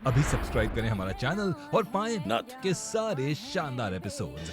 अभी सब्सक्राइब करें हमारा चैनल और पाएं नाथ। के सारे शानदार एपिसोड्स।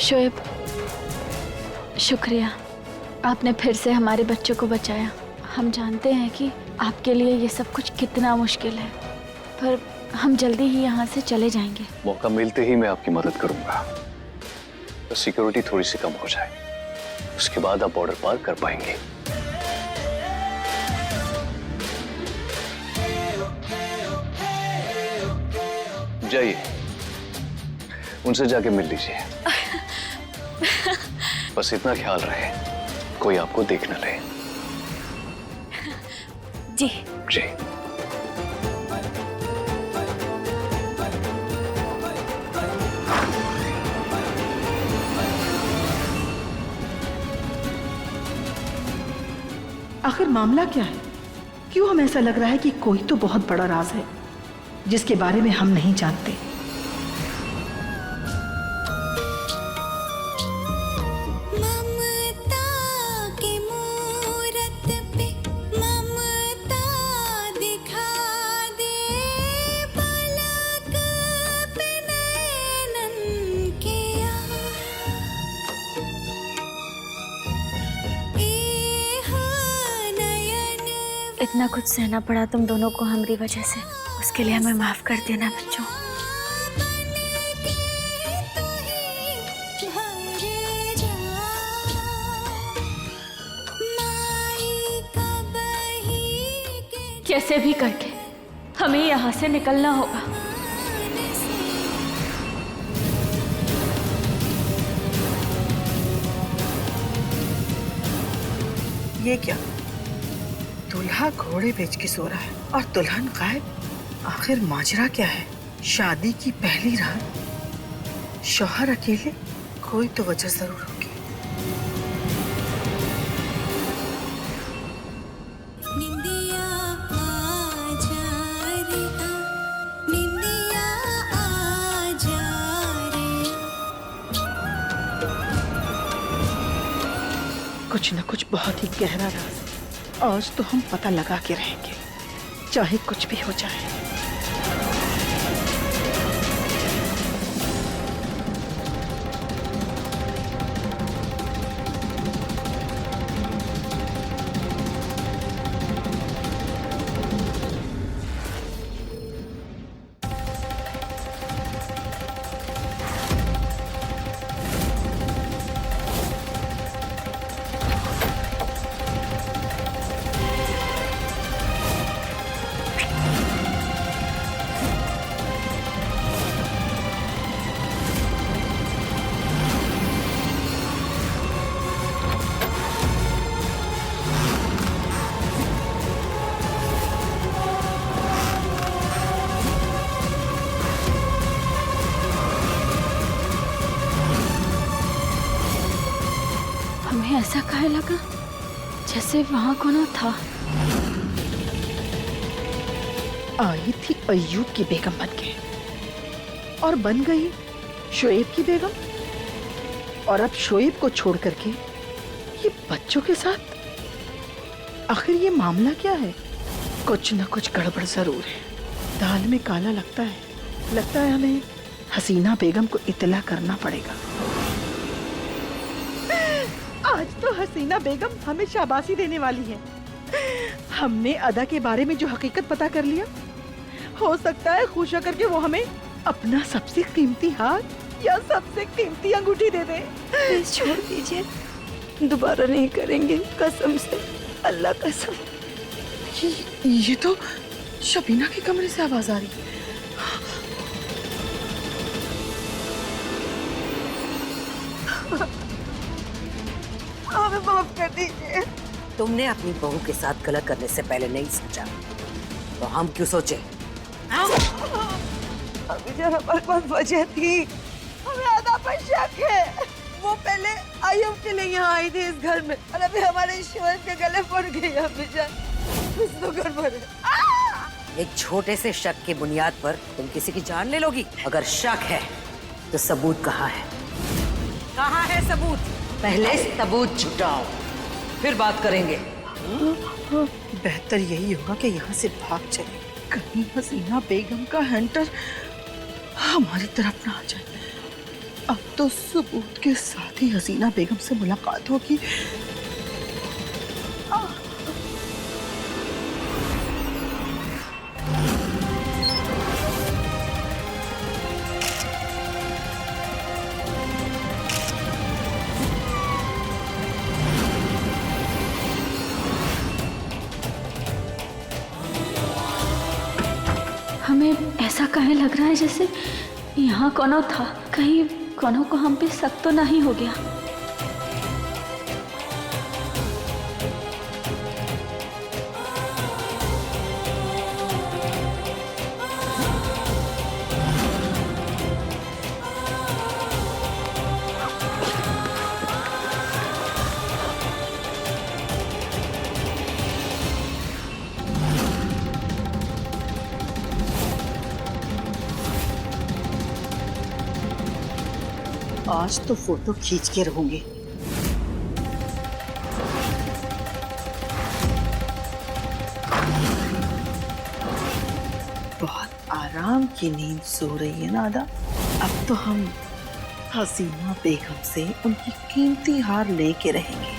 शोएब, शुक्रिया, आपने फिर से हमारे बच्चों को बचाया। हम जानते हैं कि आपके लिए ये सब कुछ कितना मुश्किल है, पर हम जल्दी ही यहाँ से चले जाएंगे। मौका मिलते ही मैं आपकी मदद करूंगा। तो सिक्योरिटी थोड़ी सी कम हो जाए, उसके बाद आप बॉर्डर पार कर पाएंगे। जाइए, उनसे जाके मिल लीजिए। बस इतना ख्याल रहे कोई आपको देख न ले। जी जी। आखिर मामला क्या है? क्यों हमें ऐसा लग रहा है कि कोई तो बहुत बड़ा राज है जिसके बारे में हम नहीं जानते? इतना कुछ सहना पड़ा तुम दोनों को हमारी वजह से, उसके लिए हमें माफ कर देना बच्चों। कैसे भी करके हमें यहाँ से निकलना होगा। ये क्या? दूल्हा घोड़े बेच के सो रहा है और दुल्हन गायब। आखिर माजरा क्या है? शादी की पहली रात, शौहर अकेले, कोई तो वजह जरूर होगी। कुछ न कुछ बहुत ही गहरा राज आज तो हम पता लगा के रहेंगे, चाहे कुछ भी हो जाए। हमें ऐसा काहे लगा जैसे वहां कोनो था। आई थी अय्यूब की बेगम बन के और बन गई शोएब की बेगम, और अब शोएब को छोड़ करके ये बच्चों के साथ। आखिर ये मामला क्या है? कुछ न कुछ गड़बड़ जरूर है। दाल में काला लगता है हमें हसीना बेगम को इत्तला करना पड़ेगा। आज तो हसीना बेगम हमें शाबाशी देने वाली है। हमने अदा के बारे में जो हकीकत पता कर लिया, हो सकता है खुश होकर के वो हमें अपना सबसे कीमती हार या सबसे कीमती अंगूठी दे दे। प्लीज छोड़ दीजिए, दोबारा नहीं करेंगे, कसम से, अल्लाह कसम। ये तो शबीना के कमरे से आवाज आ रही है। हमें माफ कर दीजिए। तुमने अपनी बहू के साथ गलत करने से पहले नहीं सोचा, तो हम क्यों सोचे? अभी जब हमारे पास वजह थी, हमें आधा पर शक है। वो पहले आयुब के लिए यहाँ आई थी इस घर में, और अभी हमारे शोएब के गले पड़ गई। अभी कुछ तो गड़बड़ है। एक छोटे से शक की बुनियाद पर तुम किसी की जान ले लोगी? अगर शक है तो सबूत कहाँ है? कहाँ है सबूत? पहले सबूत जुटाओ, फिर बात करेंगे। बेहतर यही होगा कि यहाँ से भाग चले, कहीं हसीना बेगम का हंटर हमारी तरफ ना आ जाए। अब तो सबूत के साथ ही हसीना बेगम से मुलाकात होगी। हमें ऐसा कहीं लग रहा है जैसे यहाँ कोनो था। कहीं कोनो को हम पे शक तो नहीं हो गया? आज तो फोटो खींच के रहूंगी। बहुत आराम की नींद सो रही है ना अदा। अब तो हम हसीना बेगम से उनकी कीमती हार लेके रहेंगे।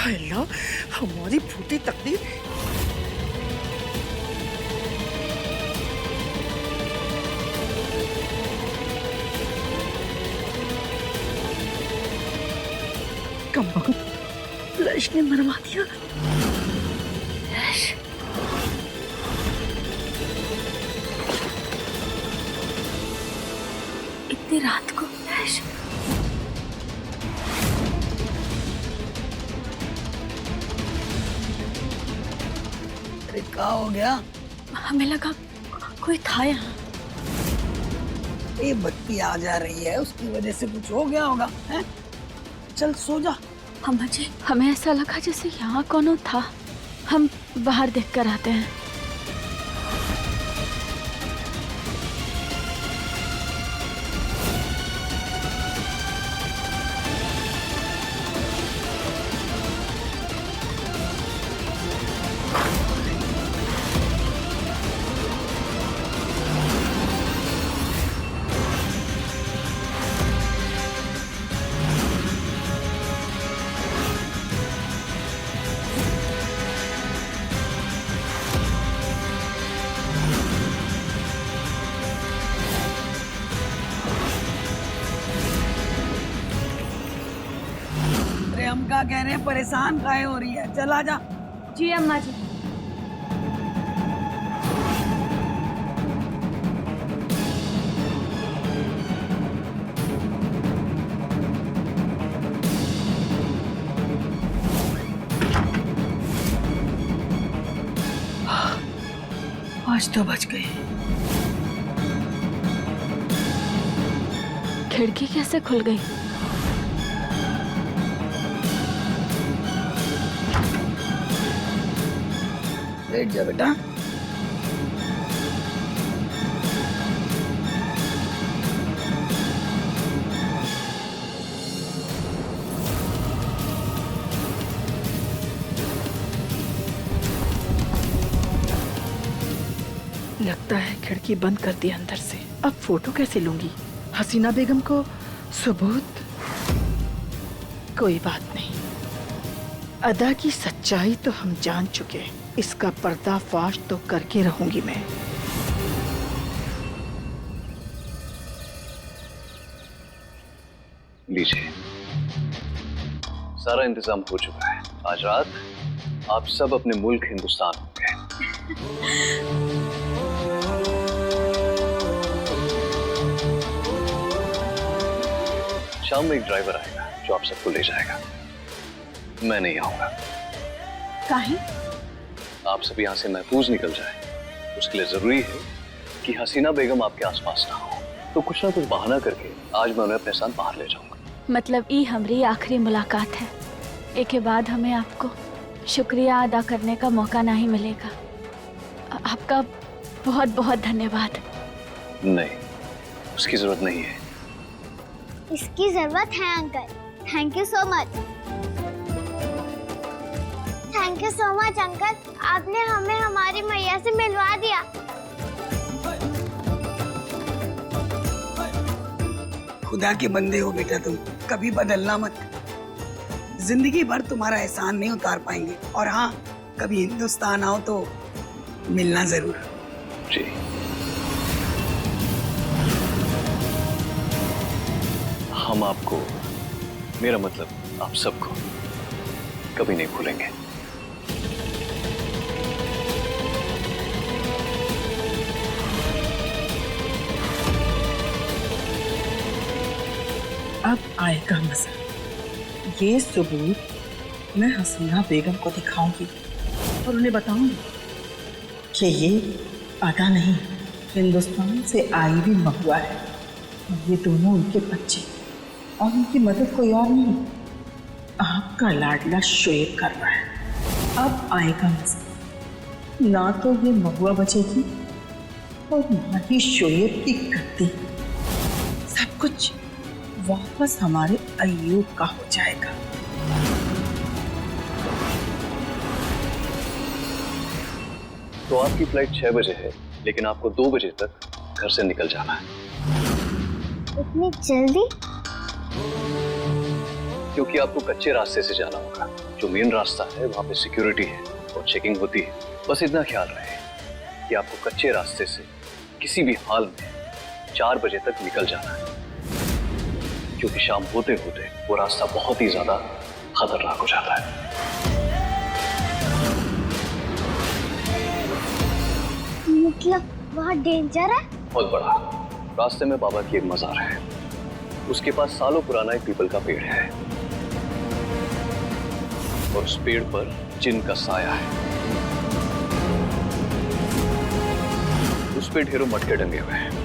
अल्लाह, हमारी फूटी तकदीर। कम लश ने मरवा दिया। लश इतनी रात को लश? क्या हो गया? हमें लगा कोई था यहाँ। ये बत्ती आ जा रही है, उसकी वजह से कुछ हो गया होगा। हैं? चल सो जा। हमें ऐसा लगा जैसे यहाँ कोनो था। हम बाहर देख कर आते हैं। हम क्या कह रहे हैं, परेशान काहे हो रही है? चला जा। जी अम्मा जी। आज तो बच गए। खिड़की कैसे खुल गई? बैठ जा बेटा। लगता है खिड़की बंद कर दी अंदर से। अब फोटो कैसे लूंगी? हसीना बेगम को सबूत? कोई बात नहीं, अदा की सच्चाई तो हम जान चुके हैं। इसका पर्दाफाश तो करके रहूंगी मैं। लीजिए। सारा इंतजाम हो चुका है। आज रात आप सब अपने मुल्क हिंदुस्तान होंगे। शाम में एक ड्राइवर आएगा जो आप सबको ले जाएगा। मैं नहीं आऊंगा। काहे? आप सब यहाँ से महफूज निकल जाए, उसके लिए जरूरी है कि हसीना बेगम आपके आसपास ना हो। तो कुछ ना कुछ बहाना करके आज मैं उन्हें अपने साथ बाहर ले जाऊंगा। मतलब ये हमारी आखिरी मुलाकात है। एक के बाद हमें आपको शुक्रिया अदा करने का मौका नहीं मिलेगा। आपका बहुत बहुत धन्यवाद। नहीं, उसकी जरूरत नहीं है। इसकी जरूरत है uncle. Thank you so much. Thank you so much uncle, आपने हमें हमारी मैया से मिलवा दिया। खुदा के बंदे हो बेटा तुम, कभी बदलना मत। जिंदगी भर तुम्हारा एहसान नहीं उतार पाएंगे। और हाँ, कभी हिंदुस्तान आओ तो मिलना जरूर। जी। हम आपको, मेरा मतलब आप सबको कभी नहीं भूलेंगे। अब आएगा मजा। ये सबूत मैं हसीना बेगम को दिखाऊंगी और उन्हें बताऊंगी कि ये आधा नहीं, हिंदुस्तान से आई भी महुआ है। और ये दोनों उनके बच्चे और उनकी मदद कोई और नहीं, आपका लाडला शोएब कर रहा है। अब आएगा मजा। ना तो ये महुआ बचेगी और ना ही शोएब की गद्दी। सब कुछ वापस हमारे अय्यूब का हो जाएगा। तो आपकी फ्लाइट 6 बजे है, लेकिन आपको 2 बजे तक घर से निकल जाना है। इतनी जल्दी? क्योंकि आपको कच्चे रास्ते से जाना होगा। जो मेन रास्ता है वहां पे सिक्योरिटी है और चेकिंग होती है। बस इतना ख्याल रहे कि आपको कच्चे रास्ते से किसी भी हाल में 4 बजे तक निकल जाना है, क्योंकि शाम होते होते वो रास्ता बहुत ही ज्यादा खतरनाक हो जाता है। मतलब बहुत डेंजर है? बहुत बड़ा। रास्ते में बाबा की एक मजार है। उसके पास सालों पुराना एक पीपल का पेड़ है और उस पेड़ पर जिन का साया है। उस पे ढेरों मटके टंगे हुए हैं।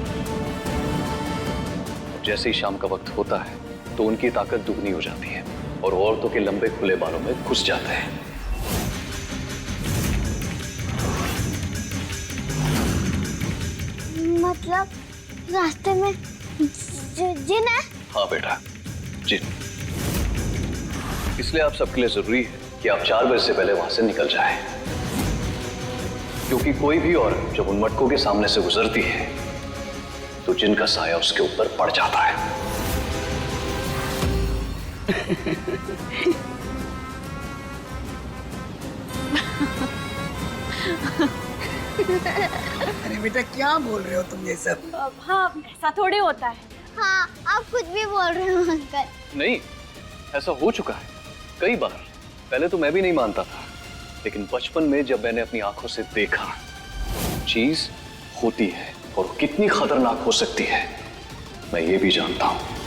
जैसे ही शाम का वक्त होता है तो उनकी ताकत दुगनी हो जाती है और औरतों के लंबे खुले बालों में घुस जाते हैं। मतलब रास्ते में जिन है? हाँ बेटा, जिन। इसलिए आप सबके लिए जरूरी है कि आप 4 बजे से पहले वहां से निकल जाएं, क्योंकि कोई भी औरत जब उन मटकों के सामने से गुजरती है तो जिन का साया उसके ऊपर पड़ जाता है। अरे बेटा क्या बोल रहे हो तुम ये सब? हाँ, ऐसा थोड़े होता है। हाँ, आप खुद भी बोल रहे हो अंकल। नहीं, ऐसा हो चुका है कई बार। पहले तो मैं भी नहीं मानता था, लेकिन बचपन में जब मैंने अपनी आंखों से देखा चीज होती है और कितनी खतरनाक हो सकती है, मैं ये भी जानता हूं।